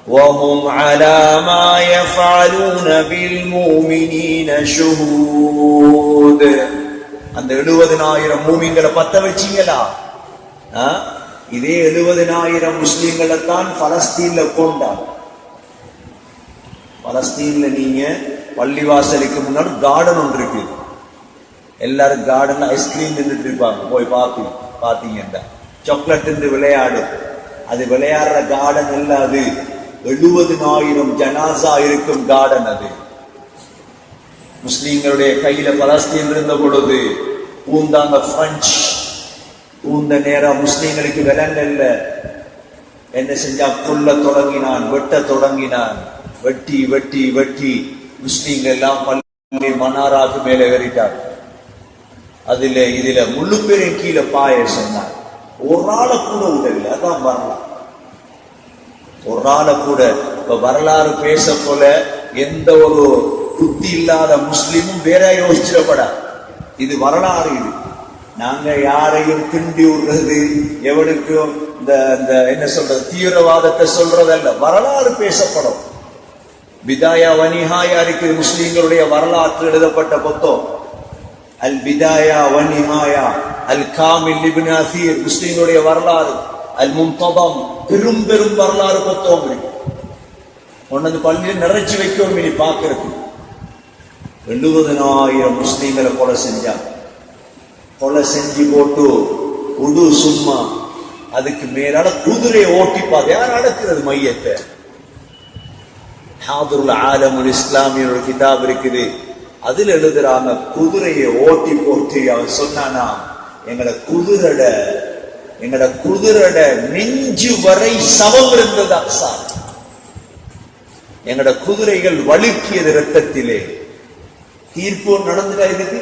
وهم على ما يفعلون بالمؤمنين شهود. அந்த 70,000 மூமின்களை பத்த வச்சீங்களா? இதே 70,000 முஸ்லிம்களை தான் பலஸ்தீன்ல கொண்டாங்க. பலஸ்தீன்ல நீங்க பள்ளிவாசலுக்கு முன்னாடி கார்டன் ஒன்று இருக்கு. எல்லாரும் கார்டன்ல ஐஸ்கிரீம் நின்றுட்டு இருப்பாங்க. போய் பாத்தீங்கன்னா சாக்லேட் விளையாடு. அது விளையாடுற கார்டன் இல்ல, அது 70,000 ஜனாசா இருக்கும் கார்டன். அது முஸ்லீம்களுடைய கையில பலஸ்தீன் இருந்த பொழுது பூந்தாங்க பிரெஞ்சு. பூந்த நேரம் முஸ்லீம்களுக்கு விலங்கல்ல. என்ன செஞ்சா? கொல்ல தொடங்கினான், வெட்ட தொடங்கினான். வெட்டி வெட்டி வெட்டி முஸ்லீம்கள் எல்லாம் பள்ளி மன்னாராக்கு மேல ஏறிட்டார். இதுல முழு பேரும் கீழே பாய சொன்னார். ஒரு ஆளை கூட உடல. அதான் வரலாறு. ஒரு ஆளை கூட இப்ப வரலாறு பேச போல எந்த ஒரு புத்தி இல்லாத முஸ்லீமும் வேற யோசிச்சிடப்படாது. இது வரலாறு. இது நாங்க யாரையும் கிண்டி விடுறது, எவனுக்கும் இந்த என்ன சொல்றது, தீவிரவாதத்தை சொல்றதல்ல. வரலாறு பேசப்படும். பிதாயா வனிஹாயா இருக்குது முஸ்லீம்களுடைய வரலாற்று எழுதப்பட்ட புத்தகம். அல் பிதாயா வனிஹாயா, அல் காமில் இப்னு அசீர் முஸ்லீம்களுடைய வரலாறு, அல் மும்ததம் பெரும் பெரும் வரலாறு புத்தகம் இருக்கு. ஒன்னது பள்ளியில் நிறைச்சி வைக்கணும். இனி பாக்குறது 70,000 முஸ்லீம்களை கொலை செஞ்சாங்க. கொலை செஞ்சு போட்டு உடு சும்மா அதுக்கு மேலால குதிரையை ஓட்டிப்பாது. யார் அடக்குறது மையத்தை? ஹாதுருல் ஆலமுல் இஸ்லாமியோட கிதாப் இருக்குது. அதுல எழுதுறாங்க, குதிரையை ஓட்டி போட்டு அவன் சொன்னானா, எங்கட குதிரட நெஞ்சு வரை சவம் இருந்தது. அக்ஸா எங்கட குதிரைகள் வழுக்கியது ரத்தத்திலே. தீர்ப்பு நடந்துட்டா இதுக்கு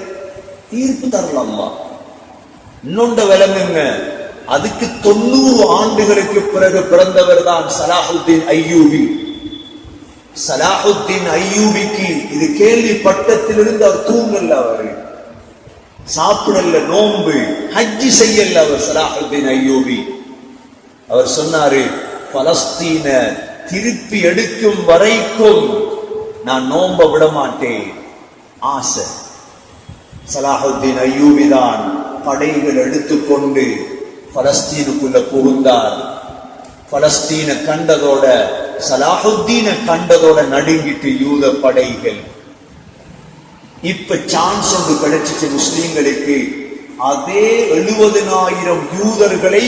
தீர்ப்பு தரலாமா? இன்னொண்ட விளங்குங்க, அதுக்கு 90 ஆண்டுகளுக்கு பிறகு பிறந்தவர் தான் சலாஹுத்தீன் அய்யூபி. சலாஹுத்தீன் அய்யூபிக்கு இது கேள்விப்பட்டத்திலிருந்து அவர் தூங்கல்ல, அவரு சாப்பிடல, நோன்பு ஹஜ்ஜி செய்யல அவர். சலாஹுத்தீன் அய்யூபி அவர் சொன்னாரு, பலஸ்தீன திருப்பி எடுக்கும் வரைக்கும் நான் நோன்ப விட மாட்டேன். ஆசை. சலாஹுத்தீன் அய்யூபி தான் படைகள் எடுத்துக்கொண்டு பலஸ்தீனுக்குள்ள புகுந்தார். பலஸ்தீன கண்டதோட, சலாஹுத்தீன கண்டதோட நடுங்கிட்டு யூத படைகள். இப்ப சான்ஸ் ஒன்று கிடைச்சிச்சு முஸ்லீம்களுக்கு. அதே 70,000 யூதர்களை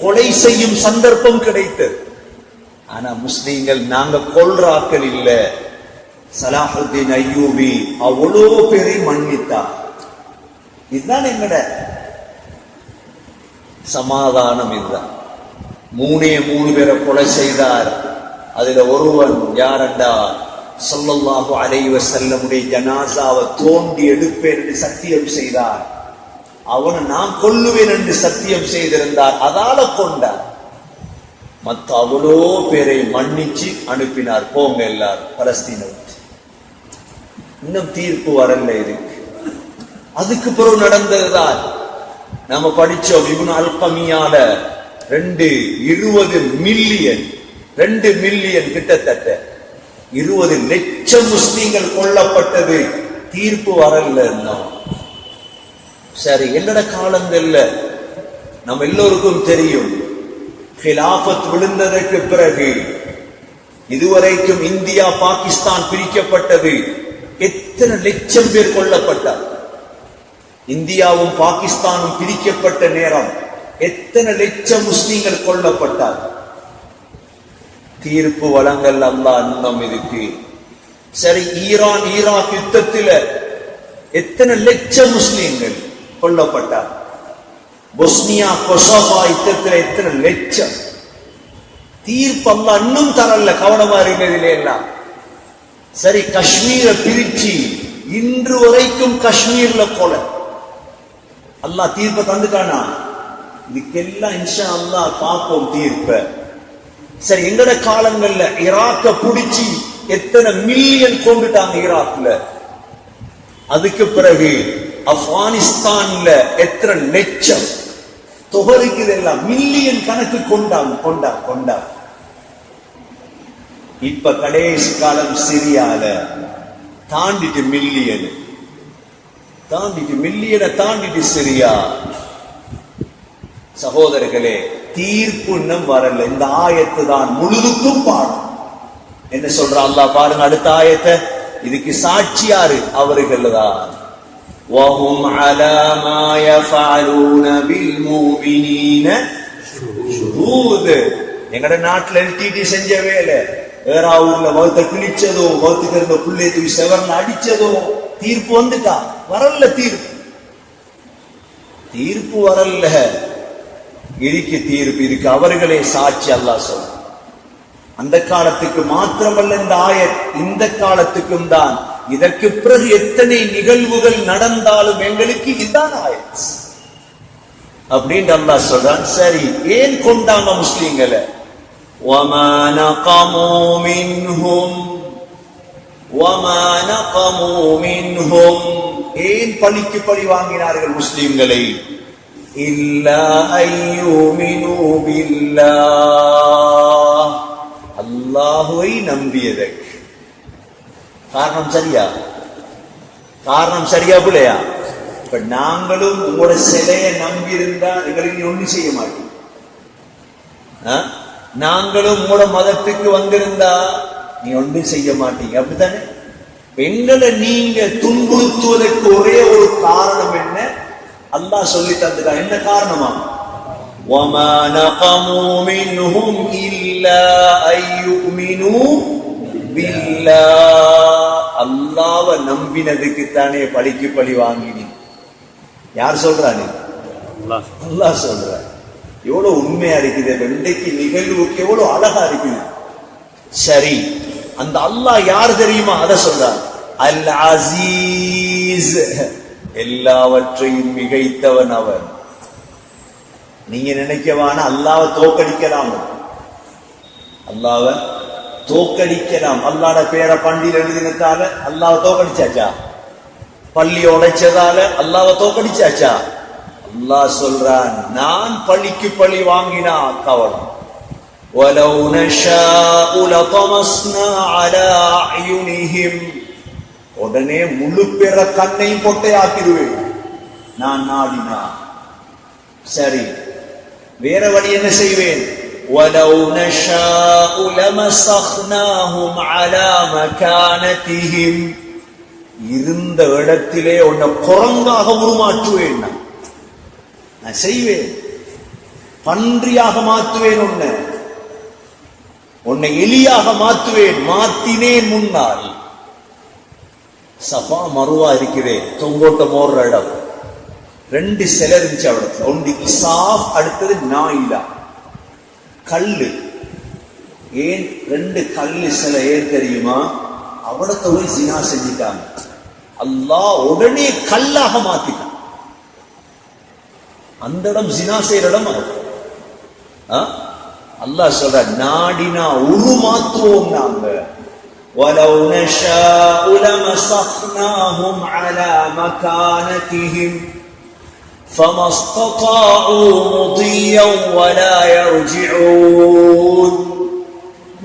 கொலை செய்யும் சந்தர்ப்பம் கிடைத்தது. ஆனா முஸ்லீம்கள் நாங்க கொல்றாக்கள் இல்ல. சலாஹுத்தீன் அய்யூபி அவ்வளோ பேரை மன்னித்தார். இதுதான் எங்கட சமாதானம். இதுதான். 3 பேரை கொலை செய்தார். அதுல ஒருவன் யாரண்டா, ஸல்லல்லாஹு அலைஹி வஸல்லமுடைய ஜனாசாவை தோண்டி எடுப்பேன் என்று சத்தியம் செய்தார். அவனை நான் கொல்லுவேன் என்று சத்தியம் செய்திருந்தார். அதால கொண்டார். மத்த அவ்வளோ பேரை மன்னிச்சு அனுப்பினார். போங்க எல்லாரும் பலஸ்தீனை. இன்னும் தீர்ப்பு வரல இருக்கு. அதுக்கு பிறகு நடந்ததுதான் நம்ம படிச்சோம். இப்னு அல்கமியால 20 மில்லியன் கிட்டத்தட்ட 20 லட்சம் முஸ்லீம்கள் கொல்லப்பட்டது. தீர்ப்பு வரல. சரி, எங்கட காலங்கள்ல நம்ம எல்லோருக்கும் தெரியும், ஹிலாஃபத் விழுந்ததற்கு பிறகு இதுவரைக்கும் இந்தியா பாகிஸ்தான் பிரிக்கப்பட்டது. எத்தனை லட்சம் பேர் கொல்லப்பட்டார்? இந்தியாவும் பாகிஸ்தானும் பிரிக்கப்பட்ட நேரம் எத்தனை லட்சம் முஸ்லீம்கள் கொல்லப்பட்டார்? தீர்ப்பு வழங்கல் அல்லாஹ் இன்னும் இதுக்கு. சரி, ஈரான் ஈராக் யுத்தத்தில் எத்தனை லட்சம் முஸ்லீம்கள் கொல்லப்பட்டார்? பொஸ்னியா கொசோவா யுத்தத்தில் எத்தனை லட்சம்? தீர்ப்பு அல்லாஹ் இன்னும் தரல. கவனமா இருக்கிறதுல எல்லாம். சரி, காஷ்மீரை பிரிச்சு இன்று வரைக்கும் காஷ்மீர்ல கொலை. அல்லாஹ் தீர்ப்பை தந்துட்டானா? இதுக்கெல்லாம் இன்ஷா அல்லாஹ் பார்ப்போம் தீர்ப்ப. சரி, எங்கட காலங்கள்ல ஈராக்க புடிச்சு எத்தனை மில்லியன் கொண்டுட்டாங்க ஈராக்ல. அதுக்கு பிறகு ஆப்கானிஸ்தான்ல எத்தனை லட்சம் தொகருக்கு, இதெல்லாம் மில்லியன் கணக்கு கொண்டாங்க. இப்ப கடைசி காலம் சிரியால தாண்டிட்டு மில்லியனை தாண்டிட்டு சிரியா. சகோதரர்களே, தீர்ப்பு இன்னும் வரல. இந்த ஆயத்து தான் முழுதுக்கும் பாடம். என்ன சொல்ற அல்லாஹ் பாருங்க அடுத்த ஆயத்தை. இதுக்கு சாட்சி யாரு? அவர்கள் தான். وَهُمْ عَلَى مَا يَفْعَلُونَ بِالْمُؤْمِنِينَ شُهُودٌ. எங்கட நாட்டுல எல்டிடி செஞ்ச வேலை, ஏறாவூர்ல வகுத்த கிழிச்சதோ, வகுத்துக்கு இருந்த புள்ளை தூக்கி செவர்ல அடிச்சதோ, தீர்ப்பு வந்துட்டா? வரல. தீர்ப்பு வரல. இருக்கு தீர்ப்பு இருக்கு. அவர்களே சாட்சி. அல்லாஹ் சொல்ற அந்த காலத்துக்கு மாத்திரமல்ல இந்த ஆயத், இந்த காலத்துக்கும் தான். இதற்கு பிறகு எத்தனை நிகழ்வுகள் நடந்தாலும் எங்களுக்கு இதுதான் ஆயத் அப்படின்னு அல்லாஹ் சொல்றான். சரி, ஏன் கொண்டாங்க முஸ்லிம்களை? وَمَا نَقَمُوا مِنْهُمْ ஏன் பழிக்கு பழி வாங்கினார்கள் முஸ்லிம்களை? إِلَّا أَن يُؤْمِنُوا بِاللَّهِ அல்லாஹ்வை நம்பியதற்கு. காரணம் சரியா பிள்ளையா? இப்ப நாங்களும் உங்களோட சிலையை நம்பி இருந்தா எங்களுக்கு ஒண்ணு செய்ய மாட்டோம். நாங்களும் உங்களோட மதத்துக்கு வந்திருந்தா நீ ஒன்றும் செய்ய மாட்டீங்க, அப்படித்தானே? எங்களை நீங்க துன்புறுத்துவதற்கு ஒரே ஒரு காரணம் என்ன? அல்லாஹ் சொல்லி தந்துட்டான். என்ன காரணமா? وَمَا نَقَمُوا مِنْهُمْ إِلَّا أَن يُؤْمِنُوا بِاللَّهِ அல்லாஹ்வை நம்பினதுக்கு தானே பழிக்கு பழி வாங்கினீ. யார் சொல்றானே? அல்லாஹ் சொல்றான். எவ்வளவு உண்மையா இருக்குது. இன்றைக்கு நிகழ்வுக்கு எவ்வளவு அழகா இருக்குது. சரி, அந்த அல்லாஹ் யார் தெரியுமா? அத சொல்றான். அல் அசீஸ், எல்லாவற்றையும் மிகைத்தவன் அவன். நீங்க நினைக்கவான அல்லாஹ்வை தோக்கடிக்கலாம், அல்லாஹ்வை தோக்கடிக்கலாம். அல்லாஹ்ட பேரை பண்டியில் எழுதினதால அல்லாஹ்வை தோக்கடிச்சாச்சா? பள்ளி உடைச்சதால அல்லாஹ்வை தோக்கடிச்சாச்சா? அல்லாஹ் சொல்றான், நான் பழிக்கு பழி வாங்கினா கவனம். وَلَوْ نَشَاءُ لَطَمَسْنَا عَلَى أَعْيُنِهِمْ உடனே முழு பேர கண்ணையும் பொட்டையாக்கிடுவேன் நான் நாடினா. சரி, வேற வழி என்ன செய்வேன்? وَلَوْ نَشَاءُ لَمَسَخْنَاهُمْ عَلَى مَكَانَتِهِمْ இருந்த இடத்திலே உன்னை குரங்காக உருமாற்றுவேன். நான் செய்வேன், பன்றியாக மாற்றுவேன், உன்னை எலியாக மாற்றுவேன். மாத்தினேன் முன்னால். சஃபா மருவா இருக்கிறே, தொங்கோட்டம் ஓடுற இடம், ரெண்டு சிலை இருந்துச்சு அவடத்துல. ஒன்று இசாஃப், அடுத்தது நாயிலா, கல்லு. ஏன் ரெண்டு கல்லு சிலை? ஏன் தெரியுமா? அவடத்தை போய் ஜினா செஞ்சிட்டாங்க. அல்லாஹ் உடனே கல்லாக மாத்திட்டான். அந்த இடம் ஜினா செய்யற இடம். அல்லாஹ் சொல்ற, நாடினா உருமாத்துவோம் நாங்க. وَلَوْ نَشَاءُ لَمَسَخْنَاهُمْ عَلَى مَكَانَتِهِمْ فَمَا اسْتَطَاعُوا مُضِيًّا وَلَا يَرْجِعُونَ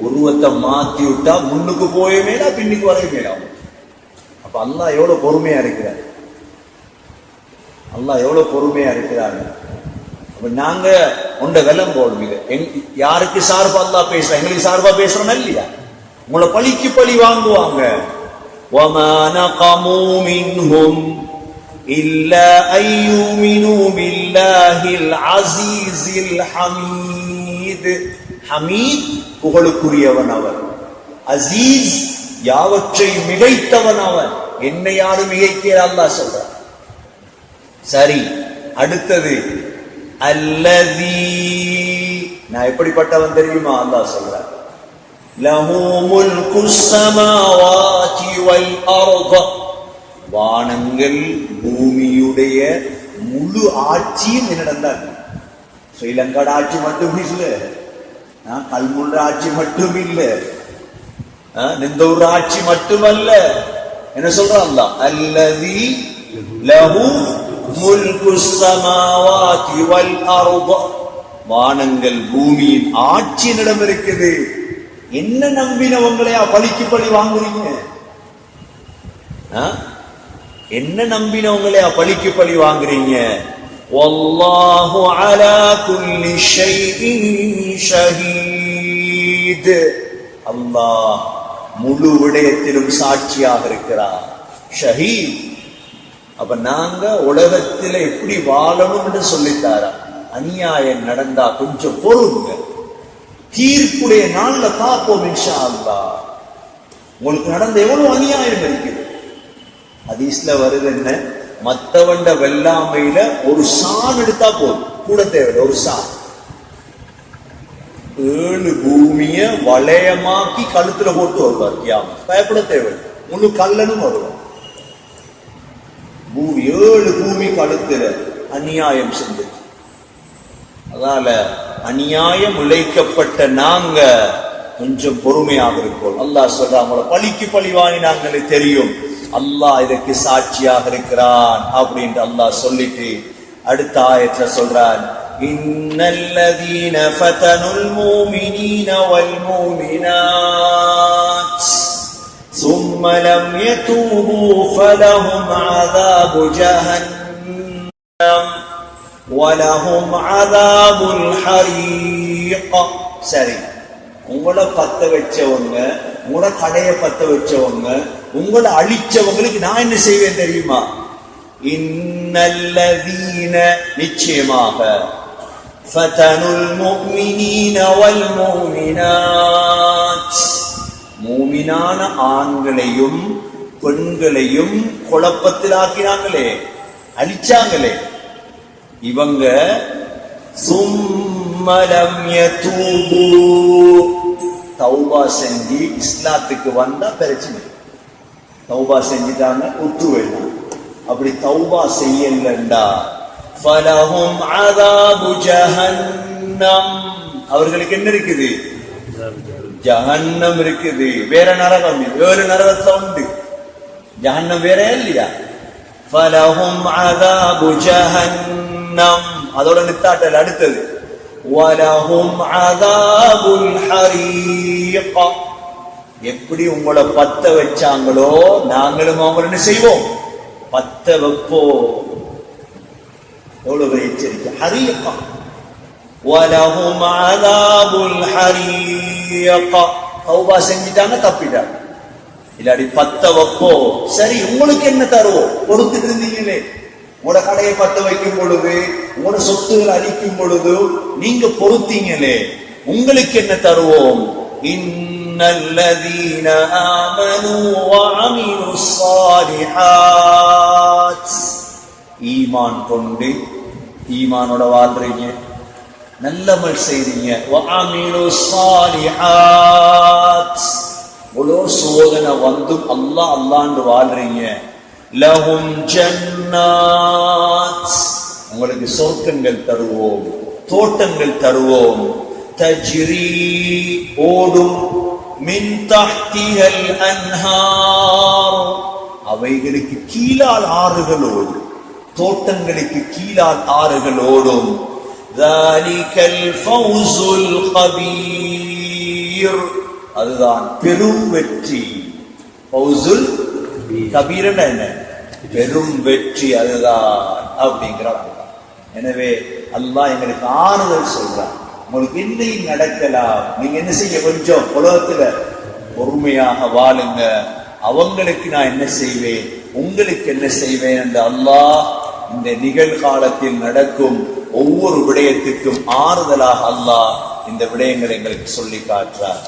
உருவத்தை மாத்தி விட்டா முன்னுக்கு போய மேலா பின்னுக்கு வரைய மேலா. அப்ப அல்லாஹ் எவ்வளவு பொறுமையா இருக்கிறார். அல்லாஹ் எவ்வளவு பொறுமையா இருக்கிறார். அப்ப நாங்க உண்ட வெள்ளம் போடும். இது யாருக்கு சார்பா அல்லாஹ் பேசுறா? எங்களுக்கு சார்பா பேசுறோம் இல்லையா? உங்களை பழிக்கு பழி வாங்குவாங்க. وَمَا نَقَمُوا مِنْهُمْ إِلَّا أَن يُؤْمِنُوا بِاللَّهِ الْعَزِيزِ الْحَمِيدِ ஹமீத், புகழுக்குரியவன் அவன். அசீஸ், யாவற்றை மிகைத்தவன் அவன். என்னை யாரும் மிகைக்கிற அல்லாஹ் சொல்றான். சரி, அடுத்தது அல்லதி, நான் எப்படிப்பட்டவன் தெரியுமா? அல்லாஹ் சொல்றான், லஹு முல்குஸ் ஸமாவாதி வல் அர்ض, வானங்கள் பூமியுடைய முழு ஆட்சியும் என்னிடம் தான். ஸ்ரீலங்கா ஆட்சி மட்டும் இல்ல, கல்முன்ற ஆட்சி மட்டும் இல்ல, நிந்தூர் ஆட்சி மட்டுமல்ல. என்ன சொல்றான் அல்லாஹ்? அல்லதி லஹு முல்குஸ் ஸமாவாதி வல் அர்ض, வானங்கள் பூமியின் ஆட்சியினிடம் இருக்குது. என்ன நம்பினவங்களையா பழிக்கு பழி வாங்குறீங்க? என்ன நம்பினவங்களையா பழிக்கு பழி வாங்குறீங்க? வல்லாஹு அலா குல்லி ஷைஇன் ஷஹீத். அல்லாஹ் முழு விடயத்திலும் சாட்சியாக இருக்கிறார். ஷஹீத். அப்ப நாங்க உலகத்துல எப்படி வாழணும் என்று சொல்லித்தாரா? அநியாயம் நடந்தா கொஞ்சம் பொறுங்க, தீர்ப்புடைய நாள்ல பார்ப்போம் இன்ஷா அல்லாஹ். உங்களுக்கு நடந்த எவ்வளவு அநியாயம் இருக்குது. ஹதீஸ்ல வருது என்ன, மத்தவண்ட வெள்ளாமையில ஒரு சான் எடுத்தா போதும், கூட தேவையில்லை. ஒரு சான் 7 பூமிய வளையமாக்கி கழுத்துல போட்டு வருவார் கியாமத். பயப்பட தேவையில்லை. முழு கல்லனும் வருவார். பூமி 7 பூமி கழுத்துல அநியாயம் செஞ்சது. அதனால அநியாயம் இழைக்கப்பட்ட நாங்க கொஞ்சம் பொறுமையாக இருப்போம். அல்லாஹ் சொல்றான், அவங்கள பழிக்கு பழி வாங்கினாங்களே தெரியும், அல்லாஹ் இதற்கு சாட்சியாக இருக்கிறான் அப்படின்ட்டு அல்லாஹ் சொல்லிட்டு அடுத்த ஆயத்துல சொல்றான், இன்னல்லதீன ஃபதனுல் முஃமினீன வல் முஃமினாத் ثم لم يتوبوا فلهم عذاب جهنم وَلَهُمْ عَذَابُ الْحَرِيقِ. சரி, உங்களை பத்த வச்சவங்க, உங்களோட கடையை பத்த வச்சவங்க, உங்களை அழிச்சவங்களுக்கு நான் என்ன செய்வேன் தெரியுமா? இன்னல்லதீன நிச்சயமாக ஃபதனுல் முஃமினீன வல் முஃமினாத் மூமினான ஆண்களையும் பெண்களையும் குழப்பத்தில் ஆக்கினாங்களே, அழிச்சாங்களே, இவங்க சும்மலம் யதூபு தௌபா செஞ்சு இஸ்லாத்துக்கு வந்தா பிரச்சனை. தௌபா செஞ்சுட்டாங்க, உத்து வேண்டாம். அப்படி தௌபா செய்யலண்டா ஃபலஹும் அஸாபு ஜஹன்னம், அவர்களுக்கு என்ன இருக்குது? ஜஹன்னம் இருக்குது. வேற நரகம், வேறு நரகத்துல உண்டு. ஜஹன்னம் வேற இல்லையா? ஃபலஹும் அஸாபு ஜஹன்னம், அதோட நித்தாட்டல் அடுத்தது வலஹும் அஸாபுல் ஹரீக். எப்படி உங்களை பத்த வச்சாங்களோ நாங்களும் அவங்க என்ன செய்வோம்? பத்த வைப்போம். எவ்வளவு எச்சரிக்கை. ஹரீக் வலஹும் அஸாபுல் ஹரீக். தௌபா செஞ்சிட்டாங்க, தப்பிட்டாங்க. இல்லாடி பத்த வைப்போ. சரி, உங்களுக்கு என்ன தருவோம்? பொறுத்துட்டு இருந்தீங்களே, உங்களோட கடையை பத்த வைக்கும் பொழுது, உங்களோட சொத்துகள் அழிக்கும் பொழுது நீங்க பொறுத்தீங்களே, உங்களுக்கு என்ன தருவோம்? இன்னல்லதீன ஆமனூ வஅமிலுஸ் ஸாலிஹாத். ஈமான் கொண்டு ஈமானோட வாழ்றீங்க, நல்லமல் செய்றீங்க. வஅமிலுஸ் ஸாலிஹாத், இவ்வளோ சோதனை வந்தும் அல்லாஹ் அல்லாண்டு வாழ்றீங்க. லஹும் ஜன்னாத், உங்களுக்கு சொர்க்கங்கள் தருவோம், தோட்டங்கள் தருவோம். தஜ்ரி, ஓடும். மின் தஹ்திஹல் அன்ஹார், அவைகளுக்கு கீழால் ஆறுகள் ஓடும். தோட்டங்களுக்கு கீழால் ஆறுகள் ஓடும். தாலிகல் ஃபௌசுல் கபீர், அதுதான் பெரும் வெற்றி. ஃபௌசுல் கபீர் என்ன? பெரும் வெற்றி, அதுதான் அப்படிங்கிறார். எனவே அல்லாஹ் எங்களுக்கு ஆறுதல் சொல்றார். உங்களுக்கு இன்னைக்கு நடக்கலாம், நீங்க என்ன செய்ய? கொஞ்சம் உலகத்துல பொறுமையாக வாழுங்க. அவங்களுக்கு நான் என்ன செய்வேன், உங்களுக்கு என்ன செய்வேன் என்று அல்லாஹ் இந்த நிகழ்காலத்தில் நடக்கும் ஒவ்வொரு விடயத்துக்கும் ஆறுதலாக அல்லாஹ் இந்த விடயங்களை எங்களுக்கு சொல்லி காட்டுறார்.